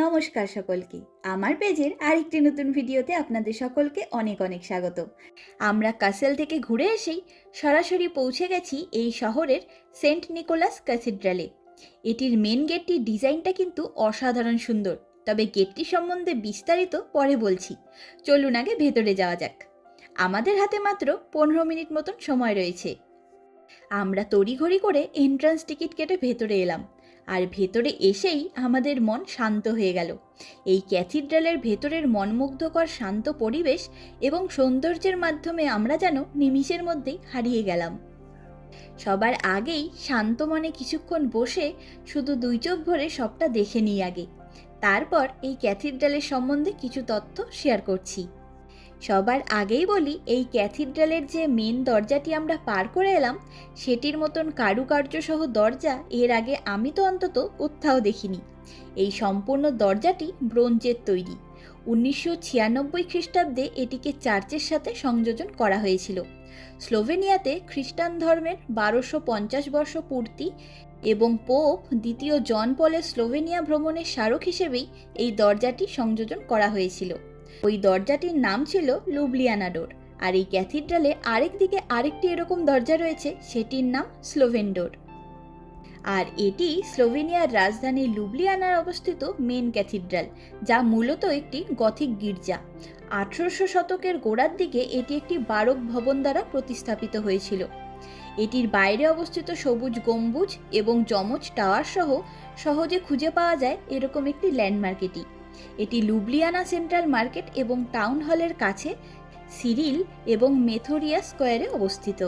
নমস্কার সকলকে। আমার পেজের আরেকটি নতুন ভিডিওতে আপনাদের সকলকে অনেক অনেক স্বাগত। আমরা কাসেল থেকে ঘুরে এসেই সরাসরি পৌঁছে গেছি এই শহরের সেন্ট নিকোলাস ক্যাথিড্রালে। এটির মেন গেটটির ডিজাইনটা কিন্তু অসাধারণ সুন্দর, তবে গেটটি সম্বন্ধে বিস্তারিত পরে বলছি। চলুন আগে ভেতরে যাওয়া যাক। আমাদের হাতে মাত্র 15 মিনিট মতন সময় রয়েছে। আমরা তড়িঘড়ি করে এন্ট্রান্স টিকিট কেটে ভেতরে এলাম, আর ভেতরে এসেই আমাদের মন শান্ত হয়ে গেল। এই ক্যাথিড্রালের ভেতরের মনমুগ্ধকর শান্ত পরিবেশ এবং সৌন্দর্যের মাধ্যমে আমরা যেন নিমিষের মধ্যেই হারিয়ে গেলাম। সবার আগেই শান্ত মনে কিছুক্ষণ বসে শুধু দুই চোখ ভরে সবটা দেখে নিই আগে, তারপর এই ক্যাথিড্রালের সম্বন্ধে কিছু তথ্য শেয়ার করছি। সবার আগেই বলি, এই ক্যাথিড্রালের যে মেন দরজাটি আমরা পার করে এলাম, সেটির মতন কারুকার্য সহ দরজা এর আগে আমি তো অন্তত কোথাও দেখিনি। এই সম্পূর্ণ দরজাটি ব্রোঞ্জের তৈরি। 1996 খ্রিস্টাব্দে এটিকে চার্চের সাথে সংযোজন করা হয়েছিল। স্লোভেনিয়াতে খ্রিস্টান ধর্মের 1250 বর্ষ পূর্তি এবং পোপ দ্বিতীয় জন পলের স্লোভেনিয়া ভ্রমণের স্মারক হিসেবেই এই দরজাটি সংযোজন করা হয়েছিল। ওই দরজাটির নাম ছিল লুবলিয়ানা ডোর। আর এই ক্যাথিড্রালে আরেকদিকে আরেকটি এরকম দরজা রয়েছে, সেটির নাম স্লোভেন ডোর। আর এটি স্লোভেনিয়ার রাজধানী লুবলিয়ানায় অবস্থিত মেন ক্যাথিড্রাল, যা মূলত একটি গথিক গির্জা। 1800 শতকের গোড়ার দিকে এটি একটি বারোক ভবন দ্বারা প্রতিস্থাপিত হয়েছিল। এটির বাইরে অবস্থিত সবুজ গম্বুজ এবং যমজ টাওয়ার সহ সহজে খুঁজে পাওয়া যায় এরকম একটি ল্যান্ডমার্ক। এটি লুবলিয়ানা সেন্ট্রাল মার্কেট এবং টাউন হলের কাছে সিরিল এবং মেথোরিয়া স্কোয়ারে অবস্থিত।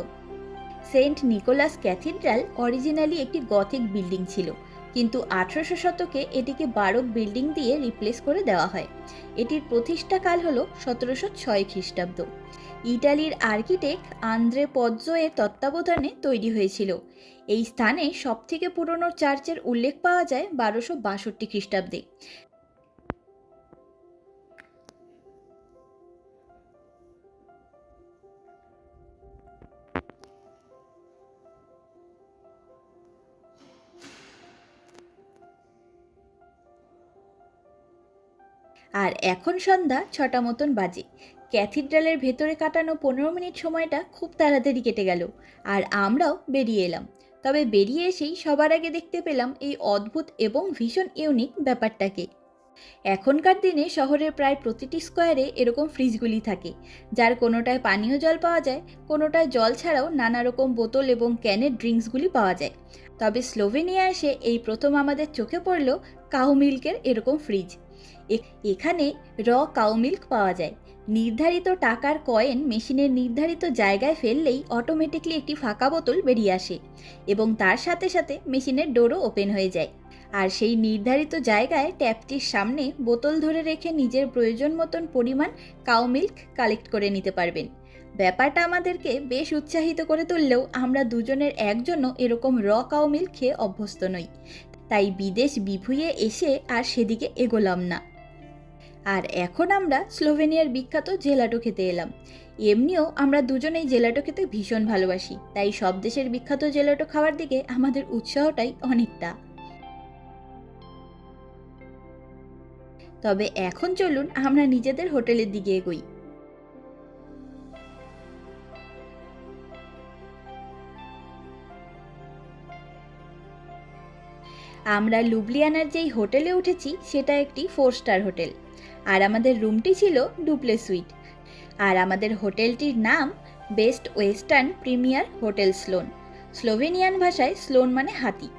সেন্ট নিকোলাস ক্যাথিড্রাল অরিজিনালি একটি গথিক বিল্ডিং ছিল, কিন্তু 1800 শতকে এটিকে বারোক বিল্ডিং দিয়ে রিপ্লেস করে দেওয়া হয়। এটির প্রতিষ্ঠাকাল হল 1706 খ্রিস্টাব্দ। ইটালির আর্কিটেক্ট আন্দ্রে পজ্জো এর তত্ত্বাবধানে তৈরি হয়েছিল। এই স্থানে সবথেকে পুরনো চার্চের উল্লেখ পাওয়া যায় 1262 খ্রিস্টাব্দে। আর এখন সন্ধ্যা 6টা মতন বাজে। ক্যাথিড্রালের ভেতরে কাটানো 15 মিনিট সময়টা খুব তাড়াতাড়ি কেটে গেল, আর আমরাও বেরিয়ে এলাম। তবে বেরিয়ে এসেই সবার আগে দেখতে পেলাম এই অদ্ভুত এবং ভীষণ ইউনিক ব্যাপারটাকে। এখনকার দিনে শহরের প্রায় প্রতিটি স্কোয়ারে এরকম ফ্রিজগুলি থাকে, যার কোনোটায় পানীয় জল পাওয়া যায়, কোনোটায় জল ছাড়াও নানা রকম বোতল এবং ক্যানের ড্রিঙ্কসগুলি পাওয়া যায়। তবে স্লোভেনিয়া এসে এই প্রথম আমাদের চোখে পড়ল কাউ মিল্কের এরকম ফ্রিজ। এখানে কাউ মিল্ক পাওয়া যায়। নির্ধারিত টাকার কয়েন মেশিনের নির্ধারিত জায়গায় ফেললেই অটোমেটিকলি একটি ফাঁকা বোতল বেরিয়ে আসে এবং তার সাথে সাথে মেশিনের ডোরও ওপেন হয়ে যায়। আর সেই নির্ধারিত জায়গায় ট্যাপটির সামনে বোতল ধরে রেখে নিজের প্রয়োজন মতন পরিমাণ কাউ মিল্ক কালেক্ট করে নিতে পারবেন। ব্যাপারটা আমাদেরকে বেশ উৎসাহিত করে তুললেও আমরা দুজনের একজনও এরকম কাউ মিল্ক খেয়ে অভ্যস্ত নই, তাই বিদেশ বিভুঁইয়ে এসে আর সেদিকে এগোলাম না। আর এখন আমরা স্লোভেনিয়ার বিখ্যাত জেলাটো খেতে এলাম। এমনিও আমরা দুজনেই জেলাটো খেতে ভীষণ ভালোবাসি, তাই সব দেশের বিখ্যাত জেলাটো খাওয়ার দিকে আমাদের উৎসাহটাই অনেকটা। তবে এখন চলুন আমরা নিজেদের হোটেলের দিকে এগোই। আমরা লুবলিয়ানার যেই হোটেলে উঠেছি সেটা একটি 4 স্টার হোটেল, আর আমাদের রুমটি ছিল ডুপ্লে সুইট। আর আমাদের হোটেলটির নাম best western premier hotel Sloan. Slovenian ভাষায় স্লোন মানে হাতি।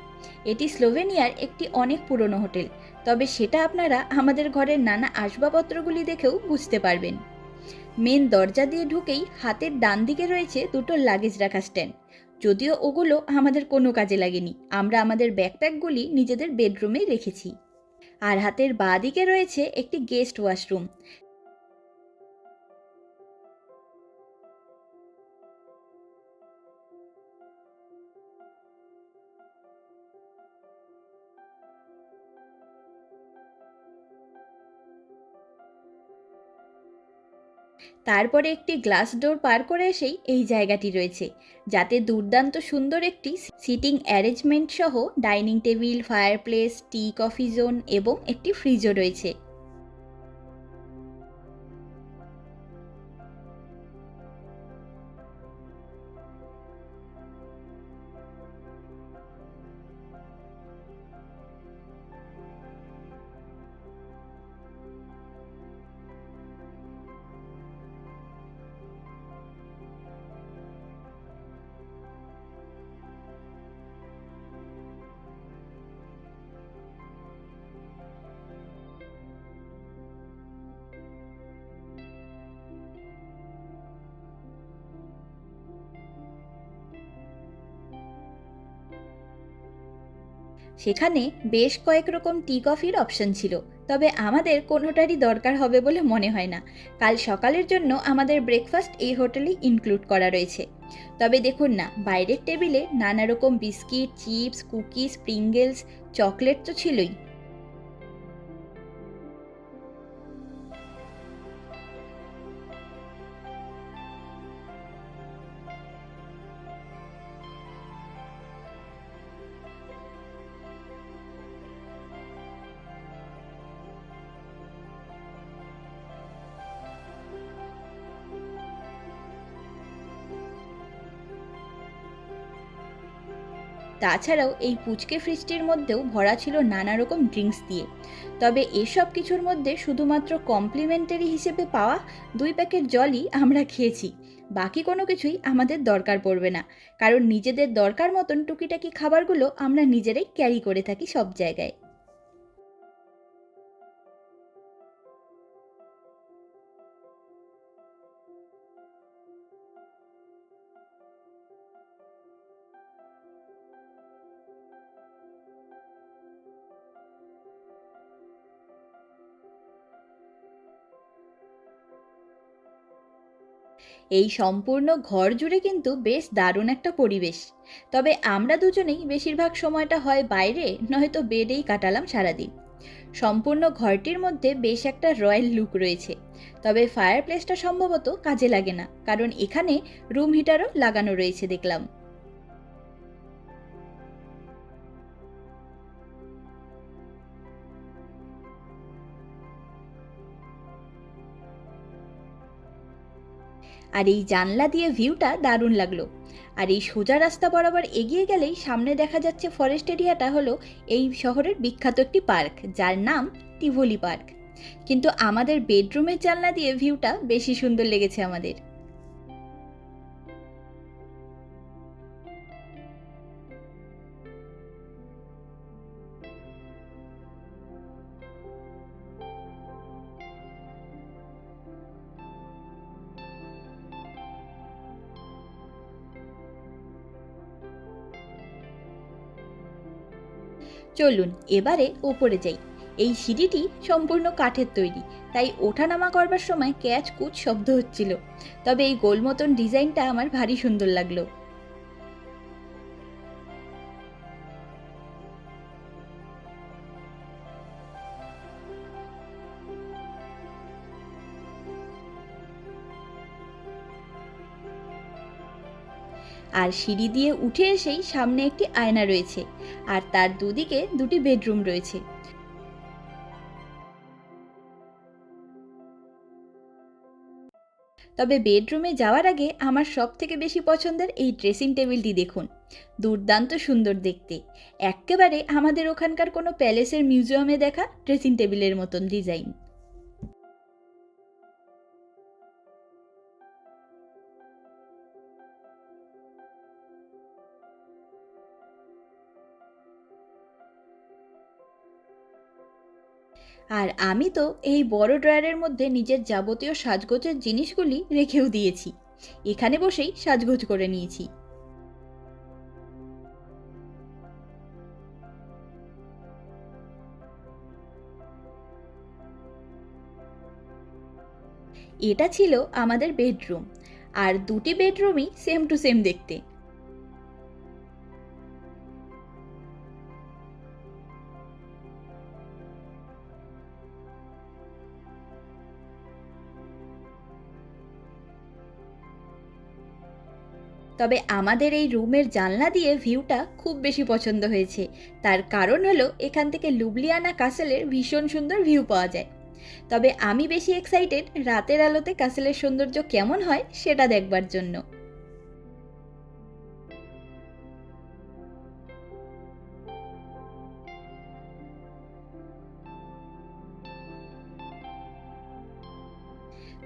এটি স্লোভেনিয়ার একটি অনেক পুরনো হোটেল, তবে সেটা আপনারা আমাদের ঘরের নানা আসবাবপত্রগুলি দেখেও বুঝতে পারবেন। মেন দরজা দিয়ে ঢুকেই হাতের ডান দিকে রয়েছে দুটো লাগেজ রাখা স্ট্যান্ড। যদিও ওগুলো আমাদের কোনো কাজে লাগেনি, আমরা আমাদের ব্যাকপ্যাকগুলি নিজেদের বেডরুমেই রেখেছি। আর হাতের বাঁ দিকে রয়েছে একটি গেস্ট ওয়াশরুম। তারপরে একটি গ্লাস ডোর পার করে এসেই এই জায়গাটি রয়েছে, যাতে দুর্দান্ত সুন্দর একটি সিটিং অ্যারেঞ্জমেন্ট সহ dining table, fireplace, tea coffee zone এবং একটি ফ্রিজও রয়েছে। সেখানে বেশ কয়েক রকম টি কফির অপশন ছিল, তবে আমাদের কোনোটারই দরকার হবে বলে মনে হয় না। কাল সকালের জন্য আমাদের ব্রেকফাস্ট এই হোটেলেই ইনক্লুড করা রয়েছে। তবে দেখুন না, বাইরের টেবিলে নানা রকম biscuit, chips, cookies, Pringles, chocolate তো ছিলই। তাছাড়াও এই পুচকে ফ্রিজটির মধ্যেও ভরা ছিল নানা রকম ড্রিঙ্কস দিয়ে। তবে এসব কিছুর মধ্যে শুধুমাত্র কমপ্লিমেন্টারি হিসেবে পাওয়া 2 প্যাকেট জলই আমরা খেয়েছি। বাকি কোনো কিছুই আমাদের দরকার পড়বে না, কারণ নিজেদের দরকার মতন টুকিটাকি খাবারগুলো আমরা নিজেরাই ক্যারি করে থাকি সব জায়গায়। এই সম্পূর্ণ ঘর জুড়ে কিন্তু বেশ দারুণ একটা পরিবেশ। তবে আমরা দুজনেই বেশিরভাগ সময়টা হয় বাইরে, নয়তো বেডেই কাটালাম সারাদিন। সম্পূর্ণ ঘরটির মধ্যে বেশ একটা রয়্যাল লুক রয়েছে। তবে ফায়ারপ্লেসটা সম্ভবত কাজে লাগে না, কারণ এখানে রুম হিটারও লাগানো রয়েছে দেখলাম। আর এই জানলা দিয়ে ভিউটা দারুণ লাগলো। আর এই সোজা রাস্তা বরাবর এগিয়ে গেলেই সামনে দেখা যাচ্ছে ফরেস্ট এরিয়াটা হলো এই শহরের বিখ্যাত একটি পার্ক, যার নাম টিভোলি পার্ক। কিন্তু আমাদের বেডরুমের জানলা দিয়ে ভিউটা বেশি সুন্দর লেগেছে আমাদের। চলুন এবারে ওপরে যাই। এই সিঁড়িটি সম্পূর্ণ কাঠের তৈরি, তাই ওঠানামা করবার সময় ক্যাচ কুচ শব্দ হচ্ছিল। তবে এই গোল মতন ডিজাইনটা আমার ভারী সুন্দর লাগলো। আর সিঁড়ি দিয়ে উঠে এসেই সামনে একটি আয়না রয়েছে, আর তার দুদিকে দুটি বেডরুম রয়েছে। তবে বেডরুমে যাওয়ার আগে আমার সব থেকে বেশি পছন্দের এই ড্রেসিং টেবিলটি দেখুন, দুর্দান্ত সুন্দর দেখতে। এক্কেবারে আমাদের ওখানকার কোনো প্যালেসের মিউজিয়ামে দেখা ড্রেসিং টেবিলের মতন ডিজাইন। আর আমি তো এই বড় ড্রয়ারের মধ্যে নিজের যাবতীয় সাজগোজের জিনিসগুলি রেখেও দিয়েছি। এখানে বসেই সাজগোজ করে নিয়েছি। এটা ছিল আমাদের বেডরুম, আর দুটি বেডরুমই সেম টু সেম দেখতে। তবে আমাদের এই রুমের জানলা দিয়ে ভিউটা খুব বেশি পছন্দ হয়েছে। তার কারণ হলো এখান থেকে লুবলিয়ানা কাসেলের ভীষণ সুন্দর ভিউ পাওয়া যায়। তবে আমি বেশি এক্সাইটেড রাতের আলোতে কাসেলের সৌন্দর্য কেমন হয় সেটা দেখবার জন্য।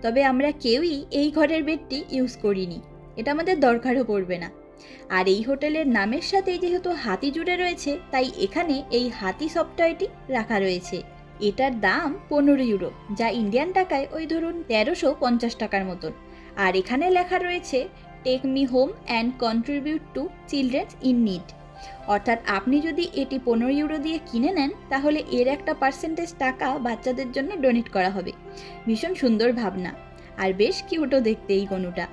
তবে আমরা কেউই এই ঘরের বেডটি ইউজ করিনি, এটা আমাদের দরকারও পড়বে না। আর এই হোটেলের নামের সাথে যেহেতু হাতি জুড়ে রয়েছে, তাই এখানে এই হাতি সফটওয়্যারটি রাখা রয়েছে। এটার দাম 15 ইউরো, যা ইন্ডিয়ান টাকায় ওই ধরুন 1350 টাকার মতন। আর এখানে লেখা রয়েছে take me home and contribute to children's in need. অর্থাৎ আপনি যদি এটি 15 ইউরো দিয়ে কিনে নেন, তাহলে এর একটা পার্সেন্টেজ টাকা বাচ্চাদের জন্য ডোনেট করা হবে। ভীষণ সুন্দর ভাবনা, আর বেশ কিউটও দেখতে এই গনুটা।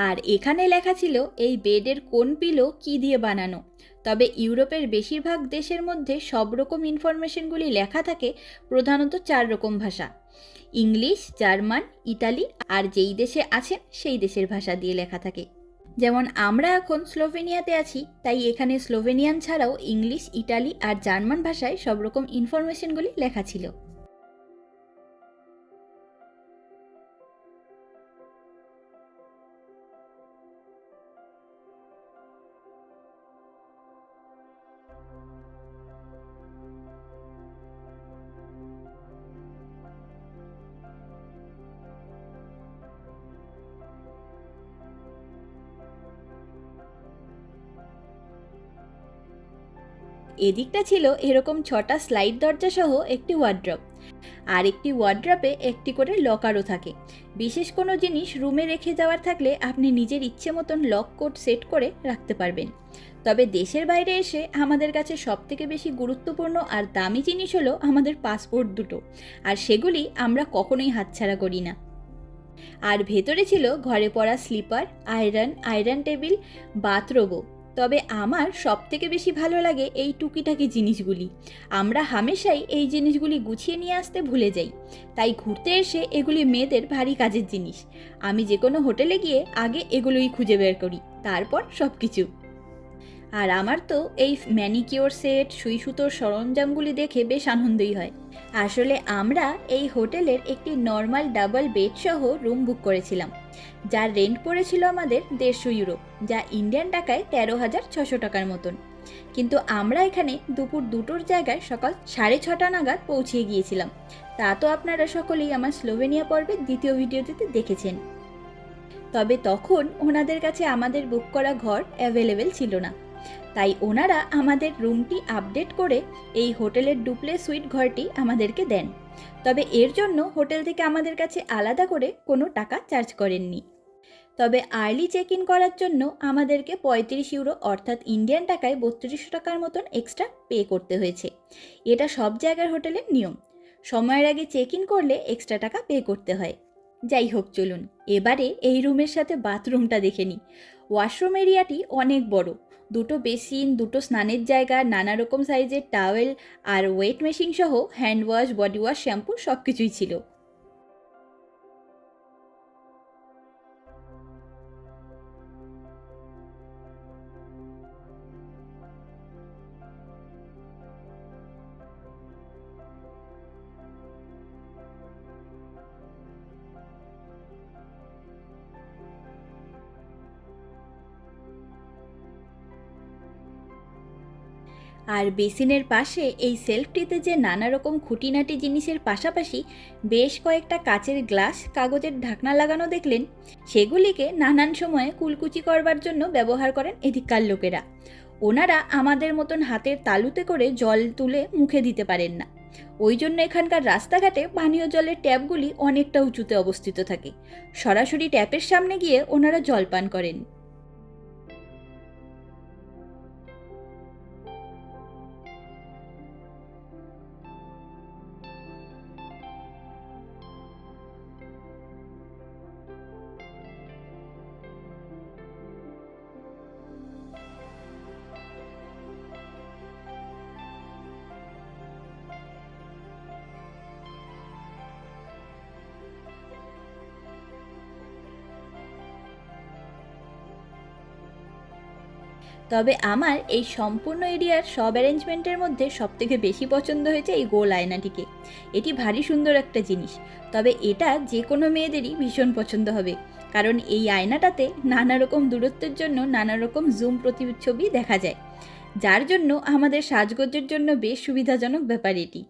আর এখানে লেখা ছিল এই বেডের কোন পিলো কী দিয়ে বানানো। তবে ইউরোপের বেশিরভাগ দেশের মধ্যে সব রকম ইনফরমেশনগুলি লেখা থাকে প্রধানত 4 রকম ভাষা: ইংলিশ, জার্মান, ইতালি, আর যেই দেশে আছেন সেই দেশের ভাষা দিয়ে লেখা থাকে। যেমন আমরা এখন স্লোভেনিয়াতে আছি, তাই এখানে স্লোভেনিয়ান ছাড়াও ইংলিশ, ইটালি আর জার্মান ভাষায় সব রকম ইনফরমেশনগুলি লেখা ছিল। এদিকটা ছিল এরকম 6টা স্লাইড দরজা সহ একটি ওয়ার্ড্রপ। আর একটি ওয়ার্ড্রপে একটি করে লকারও থাকে। বিশেষ কোনো জিনিস রুমে রেখে যাওয়ার থাকলে আপনি নিজের ইচ্ছে মতন লক কোড সেট করে রাখতে পারবেন। তবে দেশের বাইরে এসে আমাদের কাছে সবথেকে বেশি গুরুত্বপূর্ণ আর দামি জিনিস হলো আমাদের পাসপোর্ট দুটো, আর সেগুলি আমরা কখনোই হাতছাড়া করি না। আর ভেতরে ছিল ঘরে পড়া স্লিপার, আয়রন টেবিল, বাথরোবও। তবে আমার সবথেকে বেশি ভালো লাগে এই টুকিটাকি জিনিসগুলি। আমরা হামেশাই এই জিনিসগুলি গুছিয়ে নিয়ে আসতে ভুলে যাই, তাই ঘুরতে এসে এগুলি মেয়েদের ভারী কাজের জিনিস। আমি যে কোনো হোটেলে গিয়ে আগে এগুলোই খুঁজে বের করি, তারপর সব কিছু। আর আমার তো এই ম্যানিকিওর সেট, সুই সুতোর সরঞ্জামগুলি দেখে বেশ আনন্দই হয়। আসলে আমরা এই হোটেলের একটি নর্মাল ডাবল বেড সহ রুম বুক করেছিলাম, যার রেন্ট পড়েছিল আমাদের 150 ইউরো, যা ইন্ডিয়ান টাকায় 13,600 টাকার মতন। কিন্তু আমরা এখানে দুপুর 2টোর জায়গায় সকাল 6:30 নাগাদ পৌঁছে গিয়েছিলাম। তা তো আপনারা সকলেই আমার স্লোভেনিয়া পর্বের দ্বিতীয় ভিডিওটিতে দেখেছেন। তবে তখন ওনাদের কাছে আমাদের বুক করা ঘর অ্যাভেলেবেল ছিল না, তাই ওনারা আমাদের রুমটি আপডেট করে এই হোটেলের ডুপ্লে সুইট ঘরটি আমাদেরকে দেন। তবে এর জন্য হোটেল থেকে আমাদের কাছে আলাদা করে কোনো টাকা চার্জ করেননি। তবে আর্লি চেক ইন করার জন্য আমাদেরকে 35 ইউরো অর্থাৎ ইন্ডিয়ান টাকায় 3200 টাকার মতন এক্সট্রা পে করতে হয়েছে। এটা সব জায়গার হোটেলের নিয়ম, সময়ের আগে চেক ইন করলে এক্সট্রা টাকা পে করতে হয়। যাই হোক, চলুন এবারে এই রুমের সাথে বাথরুমটা দেখে নিই। ওয়াশরুম এরিয়াটি অনেক বড়, দুটো বেসিন, দুটো স্নানের জায়গা, নানা রকম সাইজের টাওয়েল আর ওয়েট মেশিন সহ hand wash, body wash, shampoo সব কিছুই ছিল। আর বেসিনের পাশে এই সেলফটিতে যে নানা রকম খুঁটিনাটি জিনিসের পাশাপাশি বেশ কয়েকটা কাচের গ্লাস, কাগজের ঢাকনা লাগানো দেখলেন, সেগুলিকে নানান সময়ে কুলকুচি করবার জন্য ব্যবহার করেন এদিককার লোকেরা। ওনারা আমাদের মতন হাতের তালুতে করে জল তুলে মুখে দিতে পারেন না, ওই জন্য এখানকার রাস্তাঘাটে পানীয় জলের ট্যাপগুলি অনেকটা উঁচুতে অবস্থিত থাকে। সরাসরি ট্যাপের সামনে গিয়ে ওনারা জল পান করেন। তবে আমার এই সম্পূর্ণ এরিয়ার সব অ্যারেঞ্জমেন্টের মধ্যে সবথেকে বেশি পছন্দ হয়েছে এই গোল আয়নাটিকে। এটি ভারী সুন্দর একটা জিনিস, তবে এটা যে কোনো মেয়েদেরই ভীষণ পছন্দ হবে, কারণ এই আয়নাটাতে নানা রকম দূরত্বের জন্য নানা রকম জুম প্রতিচ্ছবি দেখা যায়, যার জন্য আমাদের সাজগোজের জন্য বেশ সুবিধাজনক ব্যাপার এটি।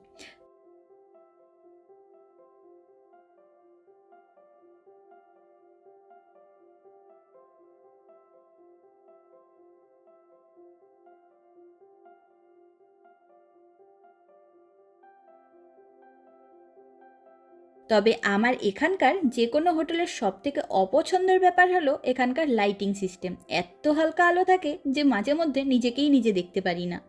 তবে আমার এখানকার যে কোনো হোটেলের সবথেকে অপছন্দের ব্যাপার হলো এখানকার লাইটিং সিস্টেম। এত হালকা আলো থাকে যে মাঝে মধ্যে নিজেকেই নিজে দেখতে পারি না।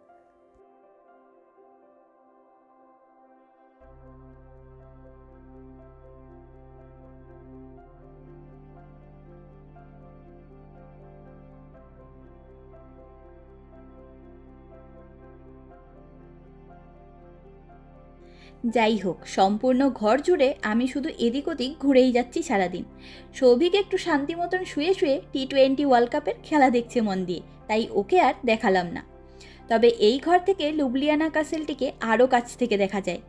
যাই হোক, সম্পূর্ণ ঘর জুড়ে আমি শুধু এদিক ওদিক ঘুরেই যাচ্ছি সারাদিন। সৌভিক একটু শান্তি মতন শুয়ে শুয়ে T20 ওয়ার্ল্ড কাপের খেলা দেখছে মন দিয়ে, তাই ওকে আর দেখালাম না। তবে এই ঘর থেকে লুবলিয়ানা কাসেলটিকে আরও কাছ থেকে দেখা যায়।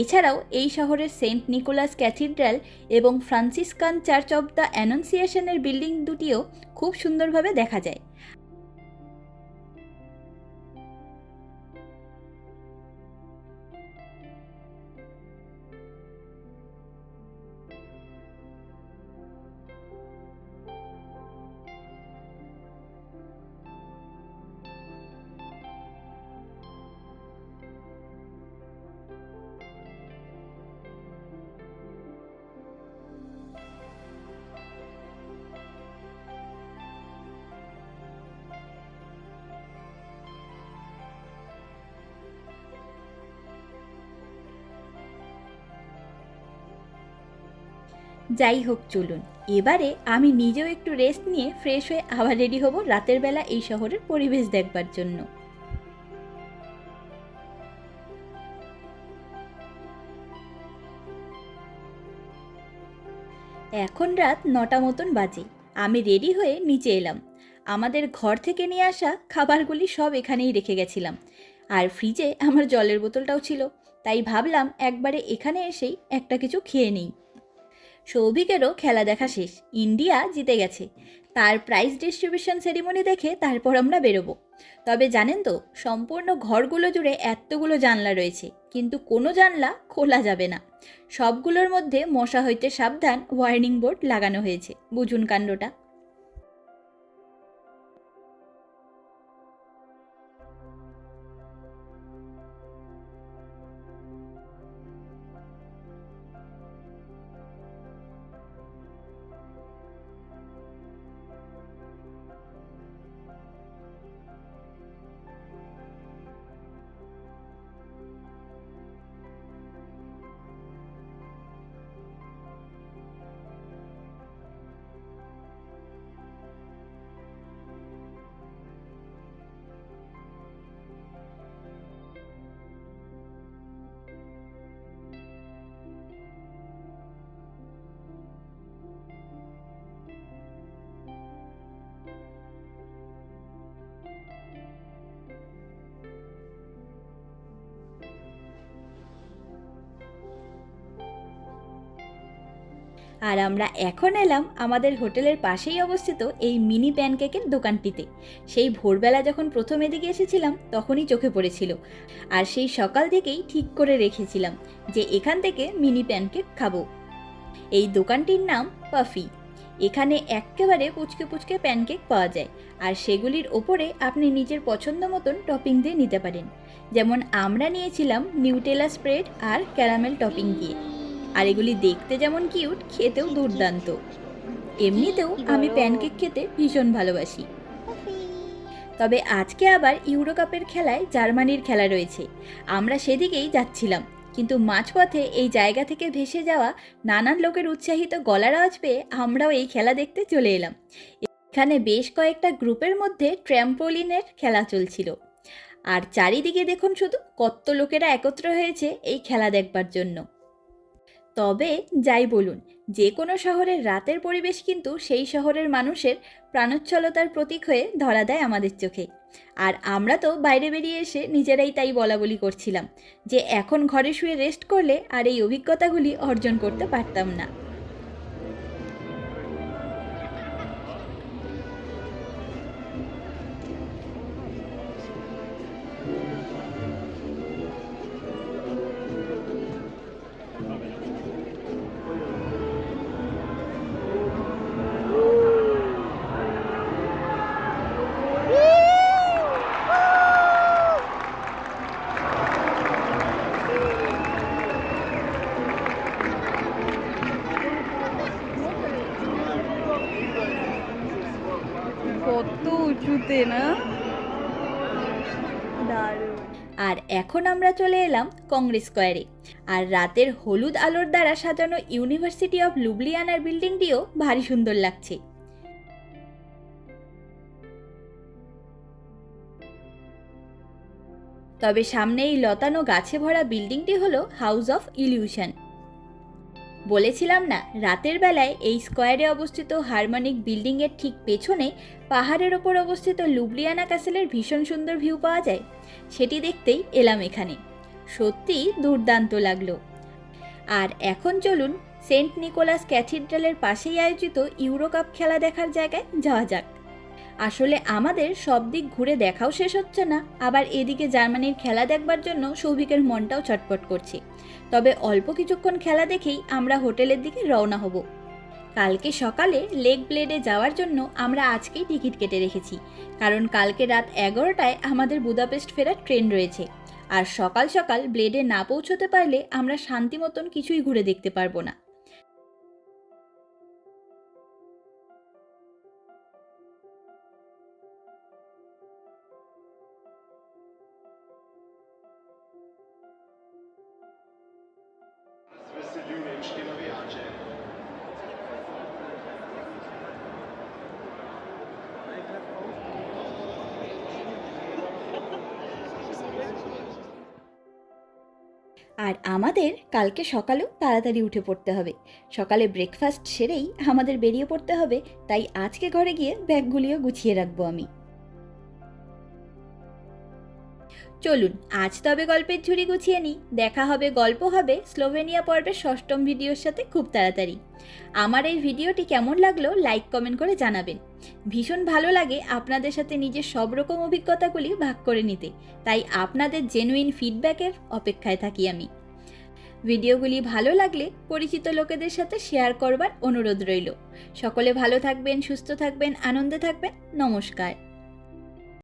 এছাড়াও এই শহরের সেন্ট নিকোলাস ক্যাথিড্রাল এবং ফ্রান্সিসকান চার্চ অব দ্য অ্যানুন্সিয়েশনের বিল্ডিং দুটিও খুব সুন্দরভাবে দেখা যায়। যাই হোক, চলুন এবারে আমি নিজেও একটু রেস্ট নিয়ে ফ্রেশ হয়ে আবার রেডি হব রাতের বেলা এই শহরের পরিবেশ দেখবার জন্য। এখন রাত 9টা মতন বাজে। আমি রেডি হয়ে নিচে এলাম। আমাদের ঘর থেকে নিয়ে আসা খাবারগুলি সব এখানেই রেখে গেছিলাম, আর ফ্রিজে আমার জলের বোতলটাও ছিল, তাই ভাবলাম একবারে এখানে এসেই একটা কিছু খেয়ে নিই। সৌভিকেরও খেলা দেখা শেষ, ইন্ডিয়া জিতে গেছে। তার প্রাইজ ডিস্ট্রিবিউশন সেরিমনি দেখে তারপর আমরা বেরোবো। তবে জানেন তো, সম্পূর্ণ ঘরগুলো জুড়ে এতগুলো জানলা রয়েছে, কিন্তু কোনো জানলা খোলা যাবে না। সবগুলোর মধ্যে মশা হইতে সাবধান ওয়ার্নিং বোর্ড লাগানো হয়েছে। বুঝুন কাণ্ডটা। আর আমরা এখন এলাম আমাদের হোটেলের পাশেই অবস্থিত এই মিনি প্যানকেকের দোকানটিতে। সেই ভোরবেলা যখন প্রথম এদিকে এসেছিলাম তখনই চোখে পড়েছিল, আর সেই সকাল থেকেই ঠিক করে রেখেছিলাম যে এখান থেকে মিনি প্যানকেক খাবো। এই দোকানটির নাম পাফি। এখানে এক্কেবারে পুচকে পুচকে প্যানকেক পাওয়া যায়, আর সেগুলির ওপরে আপনি নিজের পছন্দ মতন টপিং দিয়ে নিতে পারেন। যেমন আমরা নিয়েছিলাম নিউটেলা স্প্রেড আর ক্যারামেল টপিং দিয়ে। আর এগুলি দেখতে যেমন কিউট, খেতেও দুর্দান্ত। এমনিতেও আমি প্যানকেক খেতে ভীষণ ভালোবাসি। তবে আজকে আবার ইউরো কাপের খেলায় জার্মানির খেলা রয়েছে, আমরা সেদিকেই যাচ্ছিলাম। কিন্তু মাঝপথে এই জায়গা থেকে ভেসে যাওয়া নানান লোকের উৎসাহিত গলার আওয়াজ পেয়ে আমরাও এই খেলা দেখতে চলে এলাম। এখানে বেশ কয়েকটা গ্রুপের মধ্যে ট্র্যাম্পোলিনের খেলা চলছিল, আর চারিদিকে দেখুন শুধু কত লোকেরা একত্র হয়েছে এই খেলা দেখবার জন্য। তবে যাই বলুন, যে কোনো শহরের রাতের পরিবেশ কিন্তু সেই শহরের মানুষের প্রাণোচ্ছলতার প্রতীক হয়ে ধরা দেয় আমাদের চোখে। আর আমরা তো বাইরে বেরিয়ে এসে নিজেরাই তাই বলাবলি করছিলাম যে এখন ঘরে শুয়ে রেস্ট করলে আর এই অভিজ্ঞতাগুলি অর্জন করতে পারতাম না। কত উঁচুতে না, দারুণ। আর এখন আমরা চলে এলাম কংগ্রেস স্কোয়ারে। আর রাতের হলুদ আলোর দ্বারা সাজানো ইউনিভার্সিটি অফ লুবলিয়ানার বিল্ডিংটিও ভারী সুন্দর লাগছে। তবে সামনে এই লতানো গাছে ভরা বিল্ডিংটি হলো হাউস অফ ইলিউশন। বলেছিলাম না, রাতের বেলায় এই স্কোয়ারে অবস্থিত হারমোনিক বিল্ডিংয়ের ঠিক পেছনে পাহাড়ের ওপর অবস্থিত লুবলিয়ানা ক্যাসেলের ভীষণ সুন্দর ভিউ পাওয়া যায়। সেটি দেখতেই এলাম এখানে। সত্যি দুর্দান্ত লাগলো। আর এখন চলুন সেন্ট নিকোলাস ক্যাথিড্রালের পাশেই আয়োজিত ইউরো কাপ খেলা দেখার জায়গায় যাওয়া যাক। আসলে আমাদের সব দিক ঘুরে দেখাও শেষ হচ্ছে না, আবার এদিকে জার্মানির খেলা দেখবার জন্য সৌভিকের মনটাও চটপট করছে। তবে অল্প কিছুক্ষণ খেলা দেখেই আমরা হোটেলের দিকে রওনা হব। কালকে সকালে লেক ব্লেডে যাওয়ার জন্য আমরা আজকেই টিকিট কেটে রেখেছি, কারণ কালকে রাত 11টায় আমাদের বুদাপেস্ট ফেরার ট্রেন রয়েছে। আর সকাল সকাল ব্লেডে না পৌঁছতে পারলে আমরা শান্তি মতন কিছুই ঘুরে দেখতে পারবো না। Queste gli unici che non viaggia. আর আমাদের কালকে সকালেও তাড়াতাড়ি উঠে পড়তে হবে। সকালে ব্রেকফাস্ট সেরেই আমাদের বেরিয়ে পড়তে হবে, তাই আজকে ঘরে গিয়ে ব্যাগগুলিও গুছিয়ে রাখবো আমি। চলুন আজ তবে গল্পের ঝুড়ি গুছিয়ে নিই। দেখা হবে, গল্প হবে স্লোভেনিয়া পর্বের 6ম ভিডিওর সাথে খুব তাড়াতাড়ি। আমার এই ভিডিওটি কেমন লাগলো লাইক কমেন্ট করে জানাবেন। ভীষণ ভালো লাগে আপনাদের সাথে নিজের সব রকম অভিজ্ঞতাগুলি ভাগ করে নিতে, তাই আপনাদের জেনুইন ফিডব্যাকের অপেক্ষায় থাকি আমি। ভিডিওগুলি ভালো লাগলে পরিচিত লোকেদের সাথে শেয়ার করবার অনুরোধ রইল। সকলে ভালো থাকবেন, সুস্থ থাকবেন, আনন্দে থাকবেন। নমস্কার।